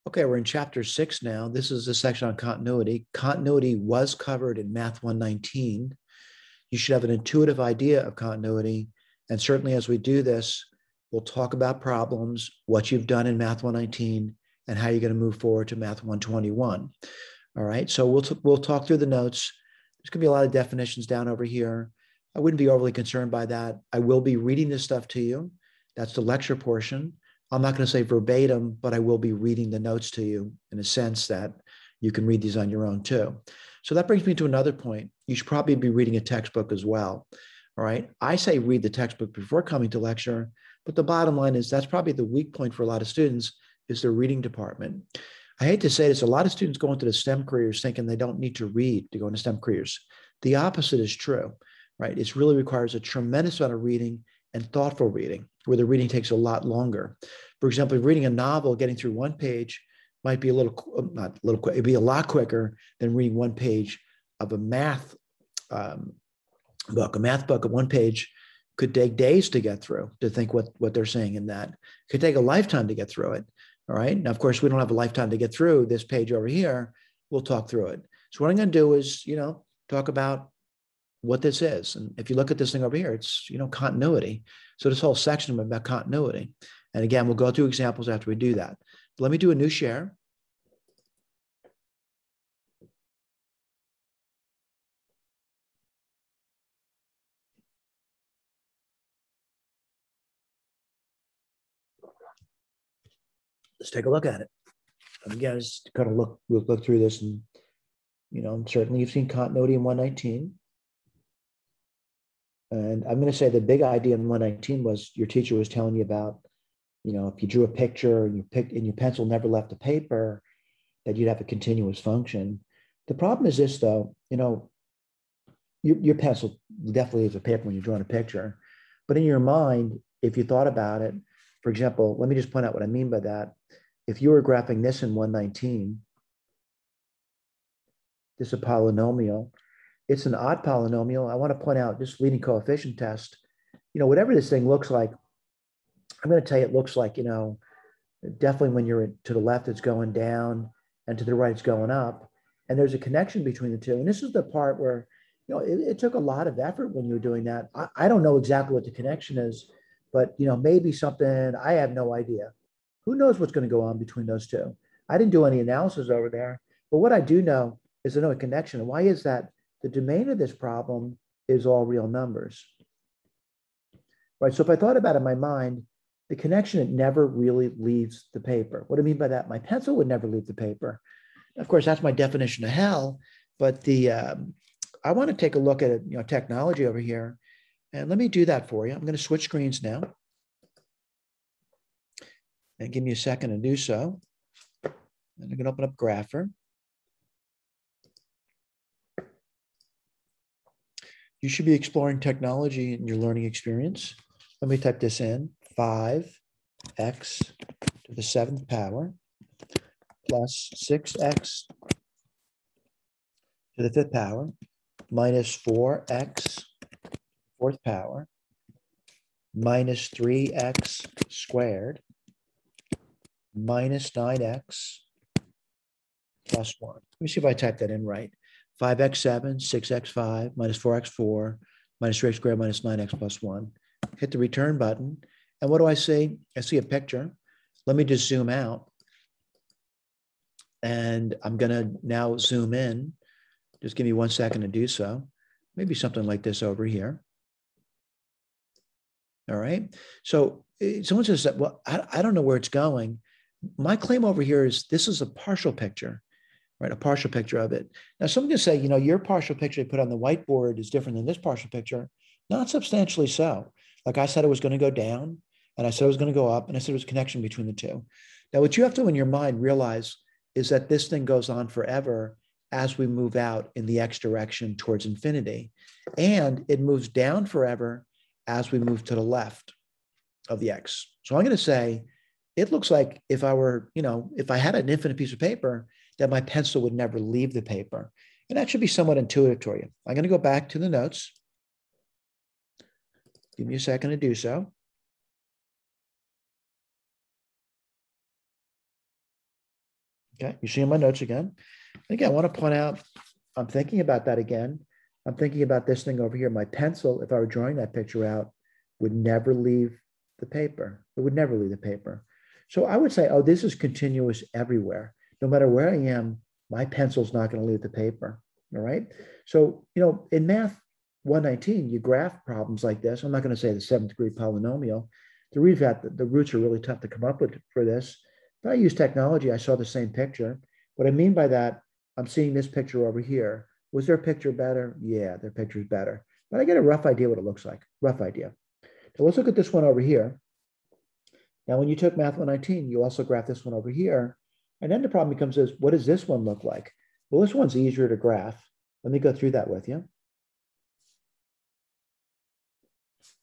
Okay, we're in chapter 6 now. This is the section on continuity. Continuity was covered in Math 119. You should have an intuitive idea of continuity. And certainly as we do this, we'll talk about problems, what you've done in Math 119, and how you're going to move forward to Math 121. All right, so we'll talk through the notes. There's going to be a lot of definitions down over here. I wouldn't be overly concerned by that. I will be reading this stuff to you. That's the lecture portion. I'm not going to say verbatim, but I will be reading the notes to you in a sense that you can read these on your own too. So that brings me to another point. You should probably be reading a textbook as well. All right. I say read the textbook before coming to lecture, but the bottom line is that's probably the weak point for a lot of students is their reading department. I hate to say this, a lot of students go into the STEM careers thinking they don't need to read to go into STEM careers. The opposite is true, right? It really requires a tremendous amount of reading and thoughtful reading, where the reading takes a lot longer. For example, reading a novel, getting through one page might be not a little quick, it'd be a lot quicker than reading one page of a math book. A math book at one page could take days to get through, to think what they're saying in that. It could take a lifetime to get through it. All right. Now, of course, we don't have a lifetime to get through this page over here. We'll talk through it. So what I'm going to do is, talk about what this is. And if you look at this thing over here, it's, continuity. So this whole section is about continuity. And again, we'll go through examples after we do that. But let me do a new share. Let's take a look at it. And again, just kind of we'll look through this and, certainly you've seen continuity in 119. And I'm going to say the big idea in 119 was your teacher was telling you about, if you drew a picture and your pencil never left the paper, that you'd have a continuous function. The problem is this, though, your pencil definitely is a paper when you're drawing a picture. But in your mind, if you thought about it, for example, let me just point out what I mean by that. If you were graphing this in 119, this is a polynomial. It's an odd polynomial. I want to point out this leading coefficient test, whatever this thing looks like, I'm going to tell you it looks like, definitely when you're to the left, it's going down and to the right, it's going up. And there's a connection between the two. And this is the part where, it took a lot of effort when you were doing that. I don't know exactly what the connection is, but, maybe something, I have no idea. Who knows what's going to go on between those two? I didn't do any analysis over there, but what I do know is I know a connection. And why is that? The domain of this problem is all real numbers, right? So if I thought about it in my mind, the connection, it never really leaves the paper. What do I mean by that? My pencil would never leave the paper. Of course, that's my definition of hell, but I want to take a look at technology over here, and let me do that for you. I'm going to switch screens now, and give me a second to do so. And I'm going to open up Grapher. You should be exploring technology in your learning experience. Let me type this in, 5x to the 7th power plus 6x to the 5th power minus 4x 4th power minus 3x squared minus 9x plus 1. Let me see if I type that in right. 5x7, 6x5, minus 4x4, minus 3x squared, minus 9x plus 1. Hit the return button. And what do I see? I see a picture. Let me just zoom out. And I'm going to now zoom in. Just give me 1 second to do so. Maybe something like this over here. All right. So someone says, well, I don't know where it's going. My claim over here is this is a partial picture. Right, a partial picture of it. Now, someone can say, your partial picture you put on the whiteboard is different than this partial picture. Not substantially so. Like I said, it was going to go down, and I said it was going to go up, and I said it was a connection between the two. Now, what you have to, in your mind, realize is that this thing goes on forever as we move out in the x direction towards infinity. And it moves down forever as we move to the left of the x. So I'm going to say, it looks like if I were, if I had an infinite piece of paper, that my pencil would never leave the paper. And that should be somewhat intuitive to you. I'm going to go back to the notes. Give me a second to do so. Okay, you see in my notes again. Again, I want to point out, I'm thinking about that again. I'm thinking about this thing over here. My pencil, if I were drawing that picture out, would never leave the paper. It would never leave the paper. So I would say, oh, this is continuous everywhere. No matter where I am, my pencil's not going to leave the paper. All right. So, in math 119, you graph problems like this. I'm not going to say the seventh degree polynomial. The roots are really tough to come up with for this. But I use technology. I saw the same picture. What I mean by that, I'm seeing this picture over here. Was their picture better? Yeah, their picture's better. But I get a rough idea what it looks like. Rough idea. So let's look at this one over here. Now, when you took Math 119, you also graph this one over here. And then the problem becomes is, what does this one look like? Well, this one's easier to graph. Let me go through that with you.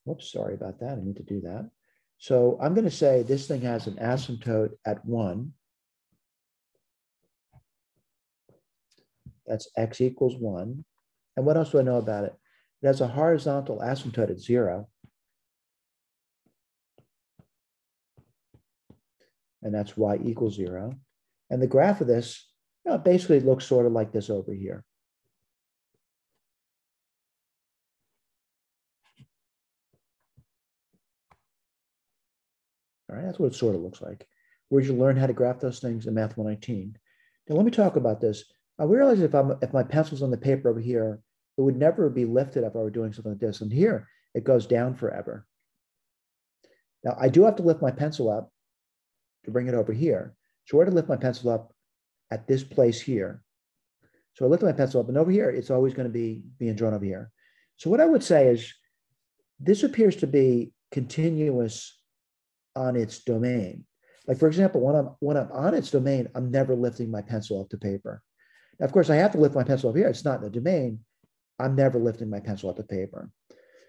Whoops, sorry about that. I need to do that. So I'm going to say this thing has an asymptote at 1. That's x equals 1. And what else do I know about it? It has a horizontal asymptote at 0. And that's y equals 0. And the graph of this, basically looks sort of like this over here. All right, that's what it sort of looks like. Where'd you learn how to graph those things in Math 119? Now let me talk about this. I realize if my pencil's on the paper over here, it would never be lifted if I were doing something like this. And here, it goes down forever. Now I do have to lift my pencil up to bring it over here. So where to lift my pencil up at this place here. So I lift my pencil up, and over here, it's always going to be being drawn over here. So what I would say is, this appears to be continuous on its domain. Like, for example, when I'm on its domain, I'm never lifting my pencil off the paper. Now, of course, I have to lift my pencil over here. It's not in the domain. I'm never lifting my pencil off the paper.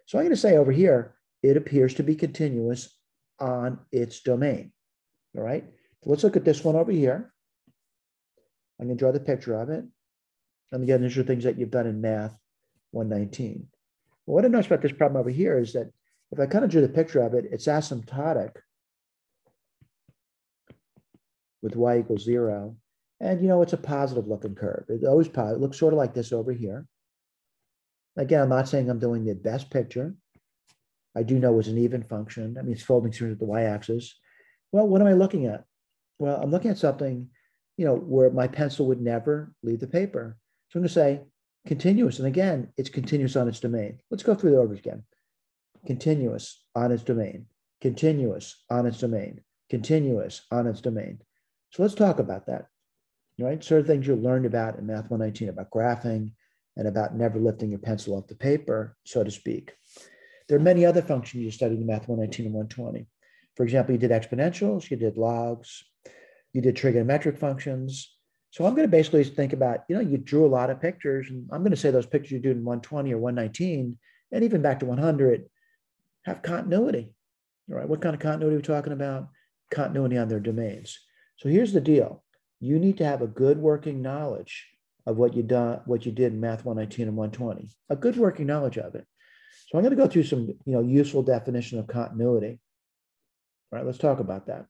So I'm going to say over here, it appears to be continuous on its domain. All right. So let's look at this one over here. I'm going to draw the picture of it. And again, these are things that you've done in Math 119. Well, what I notice about this problem over here is that if I kind of drew the picture of it, it's asymptotic with y equals 0. And, it's a positive looking curve. It's always positive. It looks sort of like this over here. Again, I'm not saying I'm doing the best picture. I do know it's an even function. That means folding through the y-axis. Well, what am I looking at? Well, I'm looking at something, where my pencil would never leave the paper. So I'm going to say continuous. And again, it's continuous on its domain. Let's go through the over again. Continuous on its domain. Continuous on its domain. Continuous on its domain. So let's talk about that. All right, sort of things you learned about in Math 119 about graphing and about never lifting your pencil off the paper, so to speak. There are many other functions you studied in Math 119 and 120. For example, you did exponentials, you did logs, you did trigonometric functions. So I'm going to basically think about, you drew a lot of pictures, and I'm going to say those pictures you do in 120 or 119, and even back to 100, have continuity. All right, what kind of continuity are we talking about? Continuity on their domains. So here's the deal. You need to have a good working knowledge of what you did in Math 119 and 120, a good working knowledge of it. So I'm going to go through some, useful definition of continuity. All right, let's talk about that.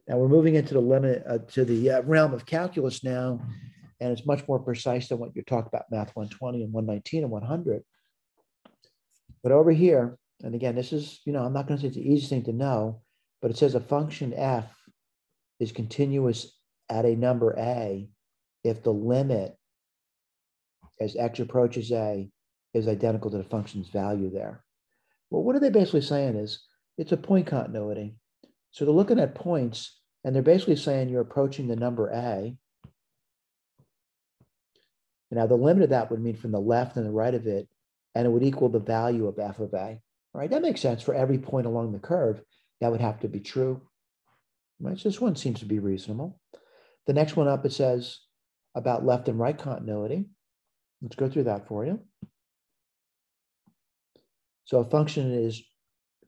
Now we're moving into the limit to the realm of calculus now, and it's much more precise than what you talked about Math 120 and 119 and 100. But over here, and again, this is, I'm not going to say it's the easiest thing to know, but it says a function f is continuous at a number a if the limit as x approaches a is identical to the function's value there. Well, what are they basically saying is it's a point continuity. So they're looking at points, and they're basically saying you're approaching the number a. Now, the limit of that would mean from the left and the right of it, and it would equal the value of f of a. All right, that makes sense. For every point along the curve, that would have to be true. Right, so this one seems to be reasonable. The next one up, it says about left and right continuity. Let's go through that for you. So a function is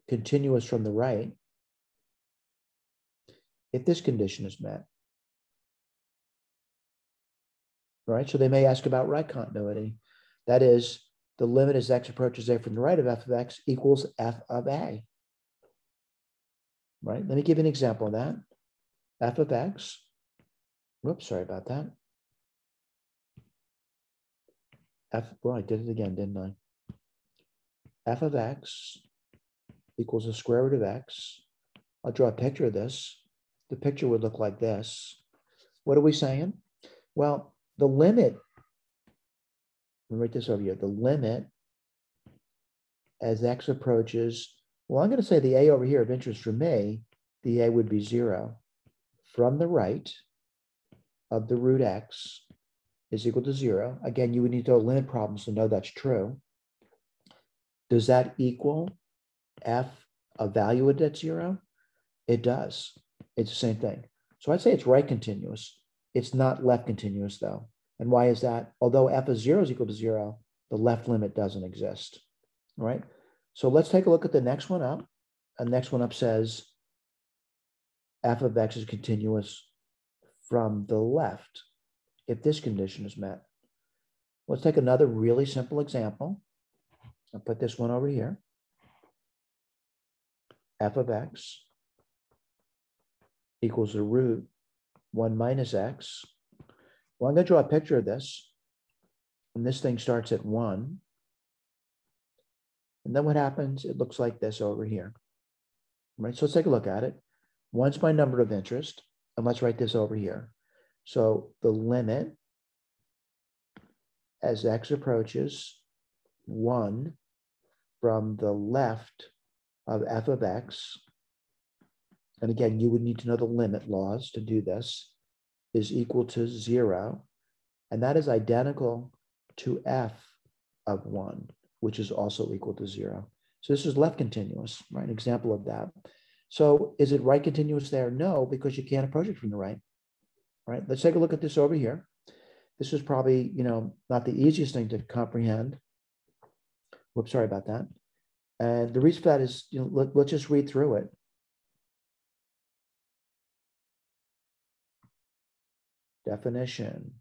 continuous from the right if this condition is met. All right, so they may ask about right continuity. That is, the limit as x approaches a from the right of f of x equals f of a. Right, let me give you an example of that. F of x Whoops, sorry about that. Well, I did it again, didn't I? F of x equals the square root of x. I'll draw a picture of this. The picture would look like this. What are we saying? Well, the limit, let me write this over here. The limit as x approaches, well, I'm going to say the a over here of interest for me, the a would be 0 from the right of the root x is equal to 0. Again, you would need to know limit problems to know that's true. Does that equal f a value at 0? It does. It's the same thing. So I'd say it's right continuous. It's not left continuous though. And why is that? Although f of 0 is equal to 0, the left limit doesn't exist. All right. So let's take a look at the next one up. And next one up says f of x is continuous from the left if this condition is met. Let's take another really simple example. I'll put this one over here. F of x equals the root 1 minus x. Well, I'm going to draw a picture of this. And this thing starts at 1. And then what happens? It looks like this over here. Right? So let's take a look at it. 1's my number of interest. And let's write this over here. So the limit as x approaches 1 from the left of f of x, and again, you would need to know the limit laws to do this, is equal to 0. And that is identical to f of 1, which is also equal to 0. So this is left continuous, right? An example of that. So is it right continuous there? No, because you can't approach it from the right. All right, let's take a look at this over here. This is probably, not the easiest thing to comprehend. Whoops, sorry about that. And the reason for that is, let's just read through it. Definition.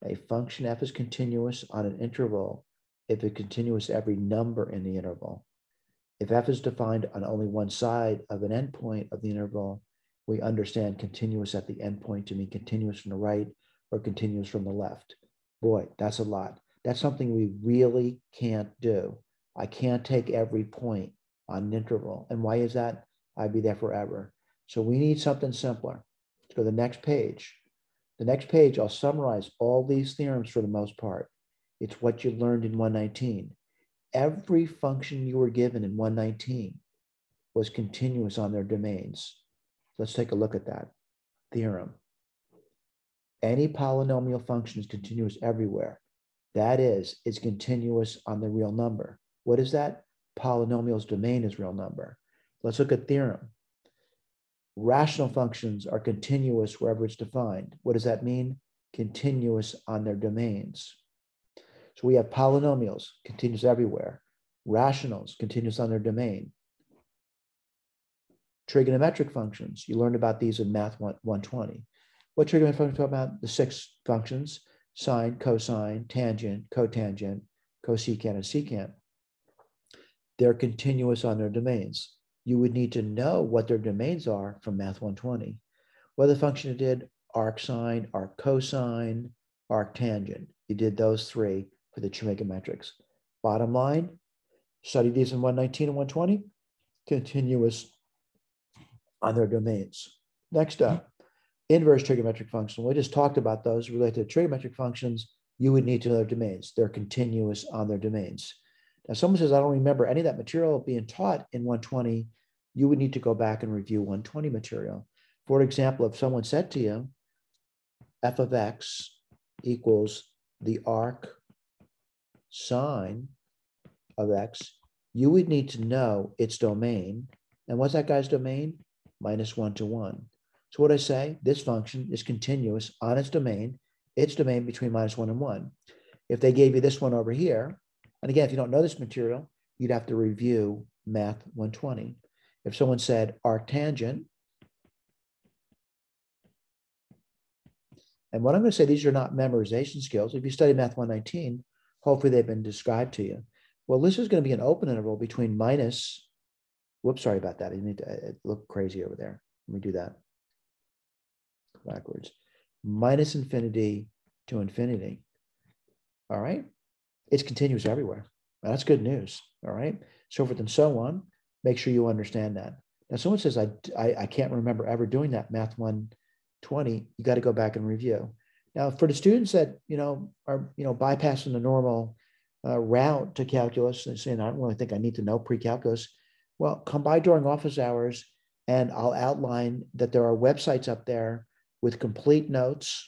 A function f is continuous on an interval if it's continuous every number in the interval. If f is defined on only one side of an endpoint of the interval, we understand continuous at the endpoint to mean continuous from the right or continuous from the left. Boy, that's a lot. That's something we really can't do. I can't take every point on an interval. And why is that? I'd be there forever. So we need something simpler. Let's go to the next page. The next page, I'll summarize all these theorems for the most part. It's what you learned in 119. Every function you were given in 119 was continuous on their domains. Let's take a look at that theorem. Any polynomial function is continuous everywhere. That is, it's continuous on the real number. What is that? Polynomial's domain is real number. Let's look at theorem. Rational functions are continuous wherever it's defined. What does that mean? Continuous on their domains. So we have polynomials, continuous everywhere. Rationals, continuous on their domain. Trigonometric functions, you learned about these in Math 120. What trigonometric functions talk about? The 6 functions: sine, cosine, tangent, cotangent, cosecant, and secant. They're continuous on their domains. You would need to know what their domains are from Math 120. What the function you did, arcsine, arccosine, arctangent. You did those 3 for the trigonometrics. Bottom line, study these in 119 and 120, continuous on their domains. Next up, inverse trigonometric function. We just talked about those related to trigonometric functions. You would need to know their domains. They're continuous on their domains. Now, someone says, I don't remember any of that material being taught in 120. You would need to go back and review 120 material. For example, if someone said to you, f of x equals the arc sine of x, you would need to know its domain. And what's that guy's domain? -1 to 1. So what I say, this function is continuous on its domain between -1 and 1. If they gave you this one over here, and again, if you don't know this material, you'd have to review Math 120. If someone said arctangent, and what I'm going to say, these are not memorization skills. If you study Math 119, hopefully they've been described to you. Well, this is going to be an open interval between minus, whoops, sorry about that. I need to look crazy over there. Let me do that backwards. minus infinity to infinity. All right. It's continuous everywhere. Now, that's good news. All right. So forth and so on. Make sure you understand that. Now, someone says, I can't remember ever doing that Math 120. You got to go back and review. Now, for the students that, are, bypassing the normal route to calculus and saying, I don't really think I need to know pre-calculus. Well, come by during office hours and I'll outline that there are websites up there with complete notes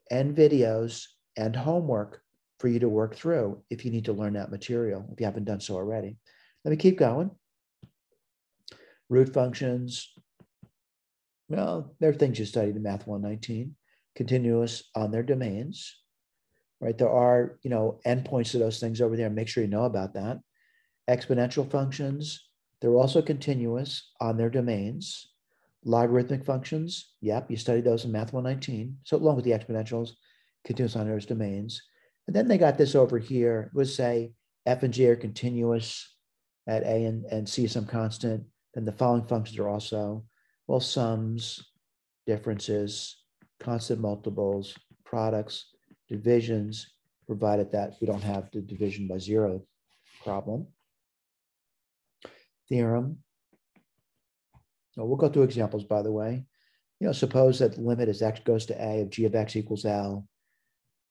and videos and homework for you to work through if you need to learn that material, if you haven't done so already. Let me keep going. Root functions. Well, there are things you studied in Math 119. Continuous on their domains, right? There are, endpoints to those things over there. Make sure you know about that. Exponential functions, they're also continuous on their domains. Logarithmic functions, yep, you studied those in Math 119. So along with the exponentials, continuous on their domains. And then they got this over here. It would say f and g are continuous at a and c some constant. Then the following functions are also, well, sums, differences, constant multiples, products, divisions, provided that we don't have the division by zero problem. Theorem. Well, we'll go through examples, by the way. Suppose that the limit as x goes to a of g of x equals L,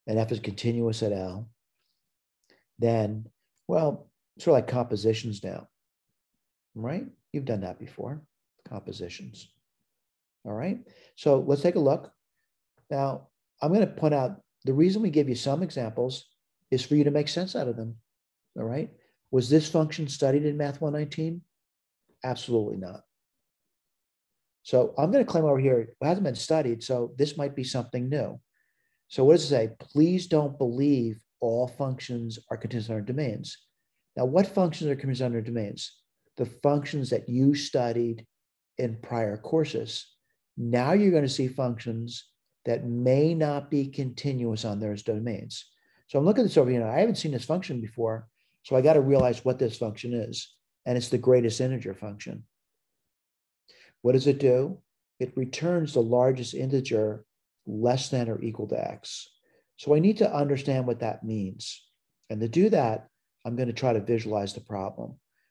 and f is continuous at L. Then, well, sort of like compositions now, right? You've done that before, compositions. All right, so let's take a look. Now, I'm going to point out the reason we give you some examples is for you to make sense out of them. All right, was this function studied in Math 119? Absolutely not. So I'm going to claim over here, it hasn't been studied, so this might be something new. So what does it say? Please don't believe all functions are continuous on their domains. Now, what functions are continuous on their domains? The functions that you studied in prior courses. Now you're going to see functions that may not be continuous on those domains. So I'm looking at this over here. I haven't seen this function before, so I got to realize what this function is. And it's the greatest integer function. What does it do? It returns the largest integer less than or equal to x. So I need to understand what that means. And to do that, I'm going to try to visualize the problem.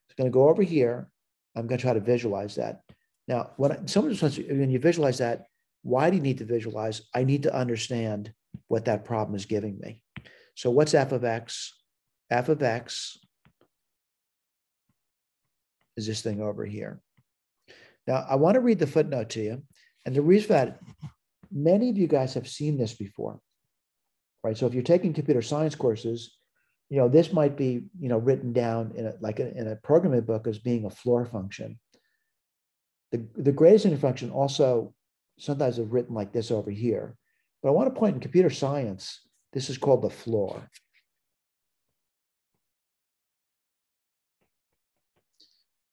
I'm going to go over here. I'm going to try to visualize that. Now, when you visualize that, why do you need to visualize? I need to understand what that problem is giving me. So what's f of x? F of x is this thing over here. Now, I want to read the footnote to you. And the reason that many of you guys have seen this before, right? So if you're taking computer science courses, this might be, written down in a programming book as being a floor function. The greatest integer function also sometimes is written like this over here. But I want to point in computer science, this is called the floor.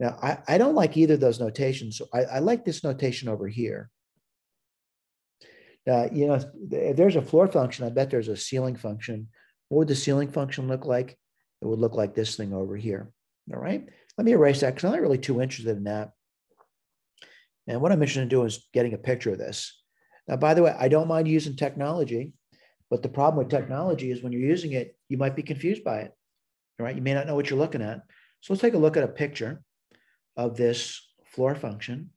Now, I don't like either of those notations. So I like this notation over here. If there's a floor function, I bet there's a ceiling function. What would the ceiling function look like? It would look like this thing over here. All right. Let me erase that because I'm not really too interested in that. And what I'm interested in doing is getting a picture of this. Now, by the way, I don't mind using technology, but the problem with technology is when you're using it, you might be confused by it. All right. You may not know what you're looking at. So let's take a look at a picture of this floor function.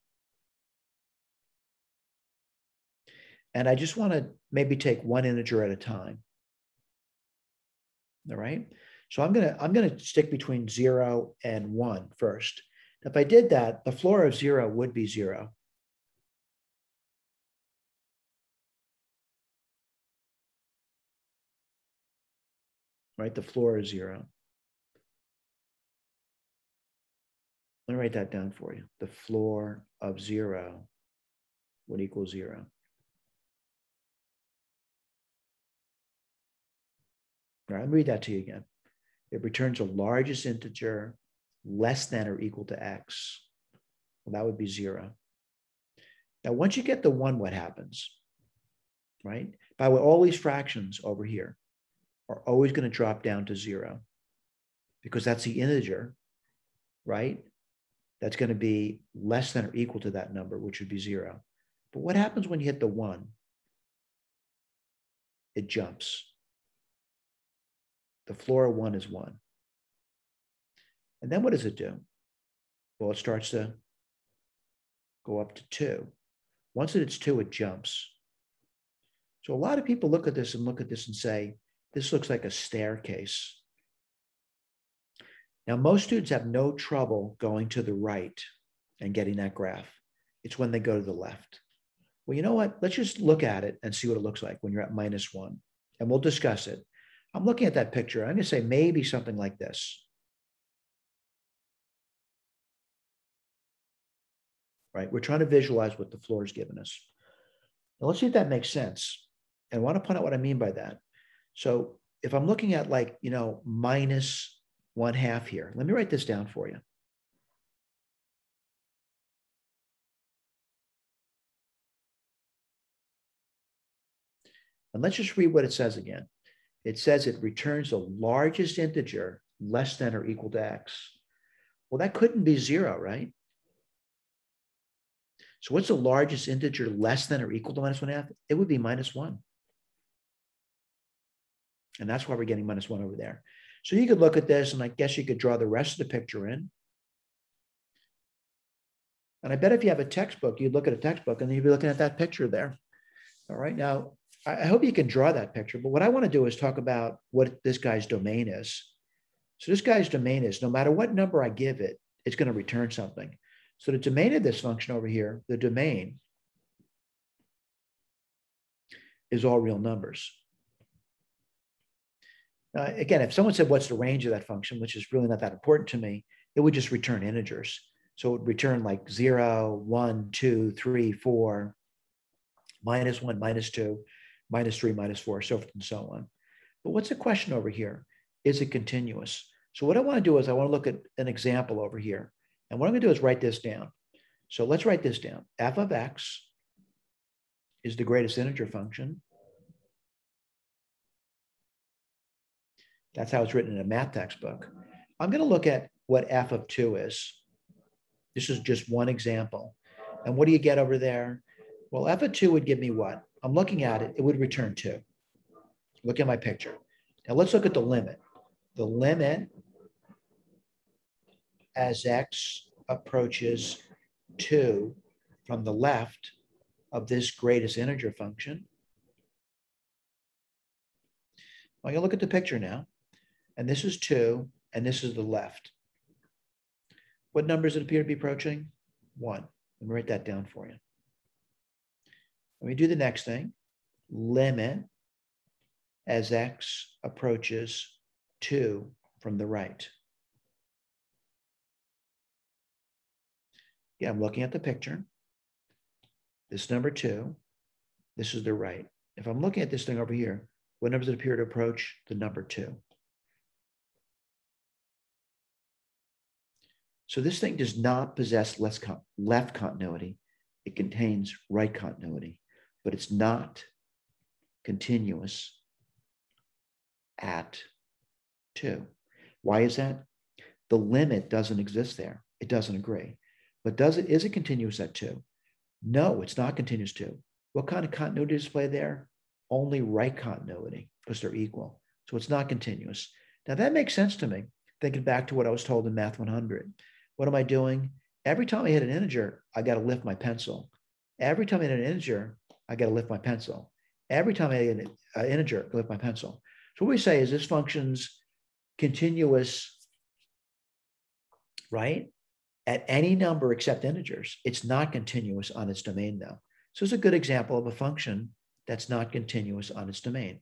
And I just want to maybe take one integer at a time. All right. So I'm gonna stick between 0 and 1 first. If I did that, the floor of 0 would be 0. Right, the floor is 0. Let me write that down for you. The floor of 0 would equal 0. All right, let me read that to you again. It returns the largest integer less than or equal to x. Well, that would be 0. Now, once you get the 1, what happens? Right? By the way, all these fractions over here are always going to drop down to 0 because that's the integer, right? That's going to be less than or equal to that number, which would be 0. But what happens when you hit the 1? it jumps. The floor of 1 is 1. And then what does it do? Well, it starts to go up to 2. Once it's 2, it jumps. So a lot of people look at this and say, this looks like a staircase. Now, most students have no trouble going to the right and getting that graph. It's when they go to the left. Well, you know what? Let's just look at it and see what it looks like when you're at -1. And we'll discuss it. I'm looking at that picture. I'm going to say maybe something like this. Right? We're trying to visualize what the floor is giving us. Now, let's see if that makes sense. And I want to point out what I mean by that. So if I'm looking at like, -1/2 here, let me write this down for you. And let's just read what it says again. It says it returns the largest integer less than or equal to x. Well, that couldn't be 0, right? So what's the largest integer less than or equal to -1/2? It would be -1. And that's why we're getting -1 over there. So you could look at this, and I guess you could draw the rest of the picture in. And I bet if you have a textbook, you'd look at a textbook, and then you'd be looking at that picture there. All right, now, I hope you can draw that picture, but what I want to do is talk about what this guy's domain is. So this guy's domain is, no matter what number I give it, it's going to return something. So the domain of this function over here, the domain, is all real numbers. Now, again, if someone said, what's the range of that function, which is really not that important to me, it would just return integers. So it would return like 0, 1, 2, 3, 4, -1, -2, -3, -4, so forth and so on. But what's the question over here? Is it continuous? So what I want to do is I want to look at an example over here. And what I'm going to do is write this down. So let's write this down. F of x is the greatest integer function. That's how it's written in a math textbook. I'm going to look at what f of 2 is. This is just one example. And what do you get over there? Well, f of 2 would give me what? I'm looking at it. It would return 2. Look at my picture. Now let's look at the limit. The limit as x approaches 2 from the left of this greatest integer function. I'm going to look at the picture now. And this is 2, and this is the left. What numbers it appear to be approaching? 1. Let me write that down for you. Let me do the next thing. Limit as x approaches 2 from the right. Yeah, I'm looking at the picture. This number 2, this is the right. If I'm looking at this thing over here, what numbers appear to approach the number 2? So this thing does not possess left continuity. It contains right continuity, but it's not continuous at 2. Why is that? The limit doesn't exist there. It doesn't agree. But is it continuous at 2? No, it's not continuous 2. What kind of continuity is displayed there? Only right continuity, because they're equal. So it's not continuous. Now that makes sense to me, thinking back to what I was told in Math 100. What am I doing? Every time I hit an integer, I got to lift my pencil. Every time I hit an integer, I got to lift my pencil. Every time I hit an integer, I lift my pencil. So what we say is this function's continuous, right? At any number except integers. It's not continuous on its domain though. So it's a good example of a function that's not continuous on its domain.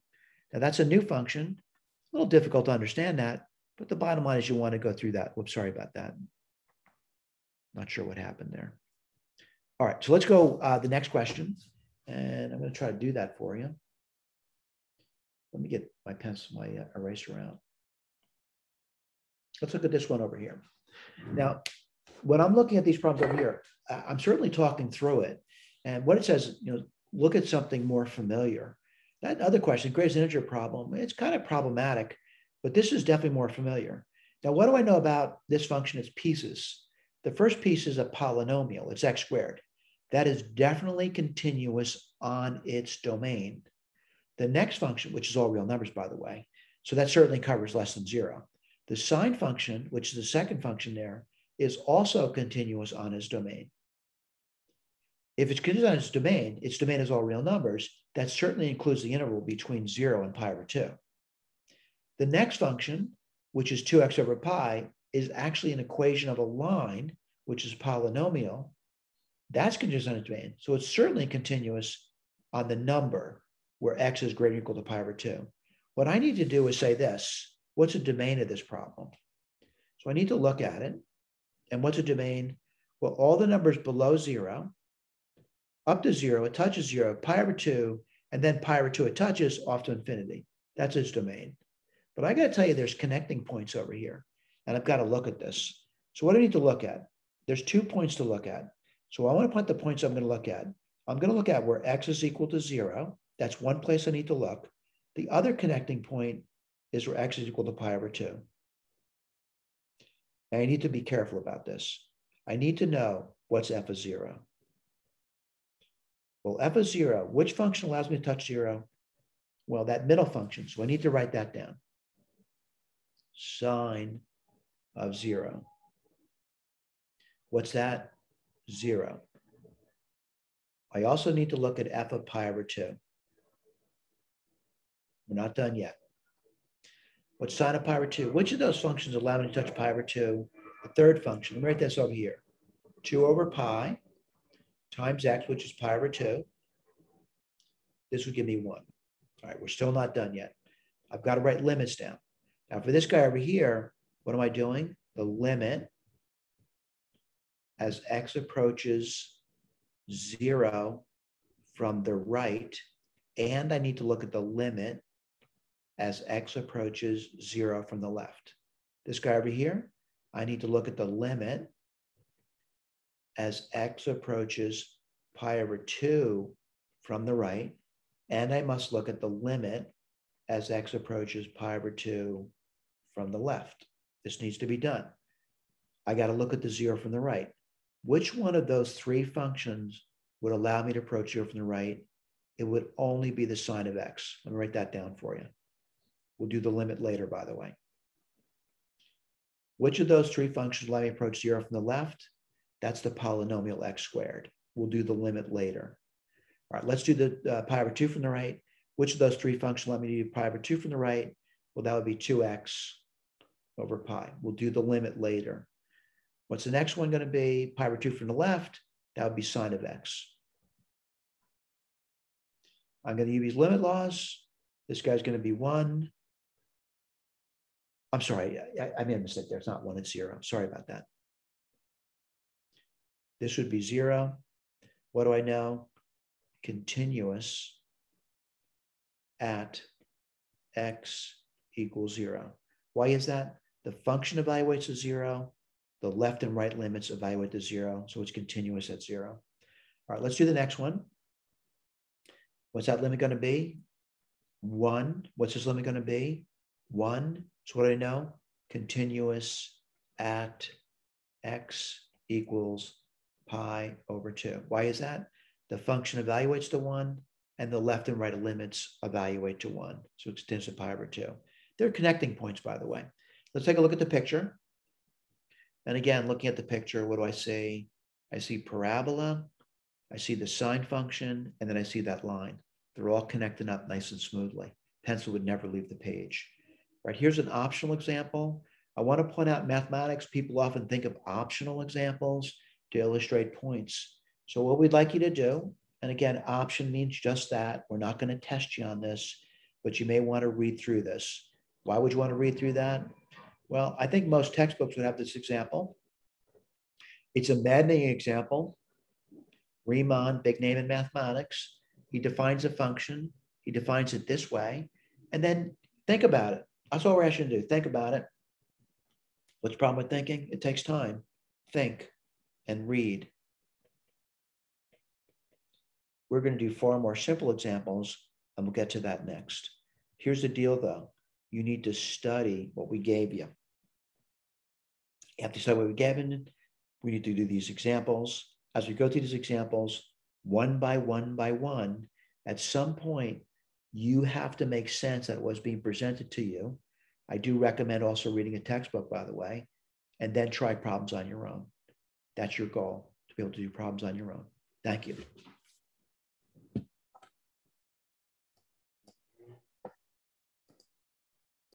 Now that's a new function. A little difficult to understand that, but the bottom line is you want to go through that. Whoops, sorry about that. Not sure what happened there. All right, so let's go the next question. And I'm going to try to do that for you. Let me get my pencil, my eraser out. Let's look at this one over here. Now, when I'm looking at these problems over here, I'm certainly talking through it. And what it says, look at something more familiar. That other question, greatest integer problem, it's kind of problematic, but this is definitely more familiar. Now, what do I know about this function? It's pieces. The first piece is a polynomial. It's x squared. That is definitely continuous on its domain. The next function, which is all real numbers, by the way, so that certainly covers less than 0. The sine function, which is the second function there, is also continuous on its domain. If it's continuous on its domain is all real numbers, that certainly includes the interval between 0 and pi over 2. The next function, which is 2x over pi, is actually an equation of a line, which is polynomial. That's continuous on its domain. So it's certainly continuous on the number where x is greater than or equal to pi over 2. What I need to do is say this. What's the domain of this problem? So I need to look at it. And what's a domain? Well, all the numbers below 0, up to 0, it touches 0, pi over 2, and then pi over 2 it touches off to infinity. That's its domain. But I got to tell you, there's connecting points over here, and I've got to look at this. So what do I need to look at? There's 2 points to look at. So I want to point the points I'm going to look at. I'm going to look at where x is equal to 0. That's one place I need to look. The other connecting point is where x is equal to pi over 2. And I need to be careful about this. I need to know what's f of 0. Well, f of 0, which function allows me to touch 0? Well, that middle function. So I need to write that down. Sine of 0. What's that? 0. I also need to look at f of pi over 2. We're not done yet. What's sine of pi over 2? Which of those functions allow me to touch pi over 2? The third function. Let me write this over here. 2 over pi times x, which is pi over 2. This would give me 1. All right, we're still not done yet. I've got to write limits down. Now for this guy over here, what am I doing? The limit as x approaches 0 from the right, and I need to look at the limit as x approaches 0 from the left. This guy over here, I need to look at the limit as x approaches pi over 2 from the right, and I must look at the limit as x approaches pi over 2 from the left. This needs to be done. I got to look at the 0 from the right. Which one of those 3 functions would allow me to approach 0 from the right? It would only be the sine of x. Let me write that down for you. We'll do the limit later, by the way. Which of those 3 functions allow me to approach 0 from the left? That's the polynomial x squared. We'll do the limit later. All right, let's do the pi over 2 from the right. Which of those 3 functions allow me to do pi over 2 from the right? Well, that would be 2x over pi. We'll do the limit later. What's the next one going to be? Pi over 2 from the left. That would be sine of x. I'm going to use limit laws. This guy's going to be 1. I'm sorry, I made a mistake there. It's not 1, it's 0. Sorry about that. This would be 0. What do I know? Continuous at x equals 0. Why is that? The function evaluates to 0. The left and right limits evaluate to 0. So it's continuous at 0. All right, let's do the next one. What's that limit going to be? 1. What's this limit going to be? 1. So what do I know? Continuous at x equals pi over 2. Why is that? The function evaluates to 1, and the left and right limits evaluate to 1. So it's continuous at pi over 2. They're connecting points, by the way. Let's take a look at the picture. And again, looking at the picture, what do I see? I see parabola, I see the sine function, and then I see that line. They're all connecting up nice and smoothly. Pencil would never leave the page. Right, here's an optional example. I want to point out in mathematics, people often think of optional examples to illustrate points. So what we'd like you to do, and again, option means just that. We're not going to test you on this, but you may want to read through this. Why would you want to read through that? Well, I think most textbooks would have this example. It's a maddening example. Riemann, big name in mathematics. He defines a function. He defines it this way. And then think about it. That's all we're asking you to do. Think about it. What's the problem with thinking? It takes time. Think and read. We're going to do far more simple examples, and we'll get to that next. Here's the deal, though. You need to study what we gave you. You have to study what we gave you. We need to do these examples. As we go through these examples, one by one by one, at some point, You have to make sense of what's being presented to you. I do recommend also reading a textbook, by the way, and then try problems on your own. That's your goal, to be able to do problems on your own. Thank you.